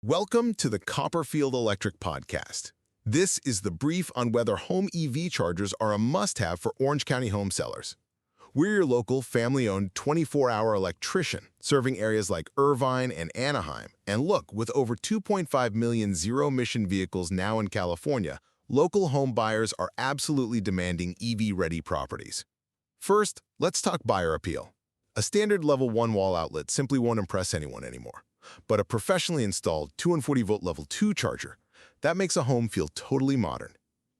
Welcome to the Copperfield Electric Podcast. This is the brief on whether home EV chargers are a must-have for Orange County home sellers. We're your local, family-owned 24-hour electrician, serving areas like Irvine and Anaheim. And look, with over 2.5 million zero-emission vehicles now in California, local home buyers are absolutely demanding EV-ready properties. First, let's talk buyer appeal. A standard level 1 wall outlet simply won't impress anyone anymore. But a professionally installed 240-volt level 2 charger, that makes a home feel totally modern.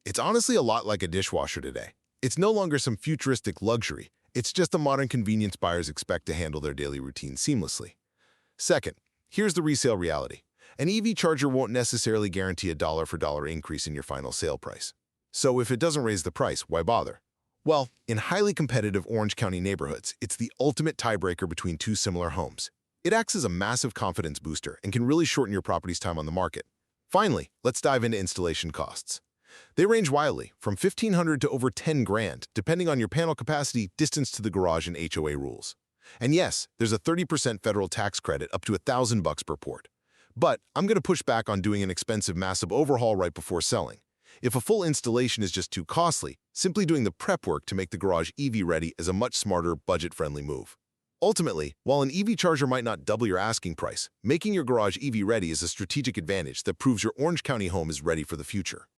It's honestly a lot like a dishwasher today. It's no longer some futuristic luxury. It's just a modern convenience buyers expect to handle their daily routine seamlessly. Second, here's the resale reality. An EV charger won't necessarily guarantee a dollar-for-dollar increase in your final sale price. So if it doesn't raise the price, why bother? Well, in highly competitive Orange County neighborhoods, it's the ultimate tiebreaker between two similar homes. It acts as a massive confidence booster and can really shorten your property's time on the market. Finally, let's dive into installation costs. They range wildly, from $1,500 to over $10,000, depending on your panel capacity, distance to the garage, and HOA rules. And yes, there's a 30% federal tax credit up to $1,000 per port. But I'm going to push back on doing an expensive massive overhaul right before selling. If a full installation is just too costly, simply doing the prep work to make the garage EV ready is a much smarter, budget-friendly move. Ultimately, while an EV charger might not double your asking price, making your garage EV ready is a strategic advantage that proves your Orange County home is ready for the future.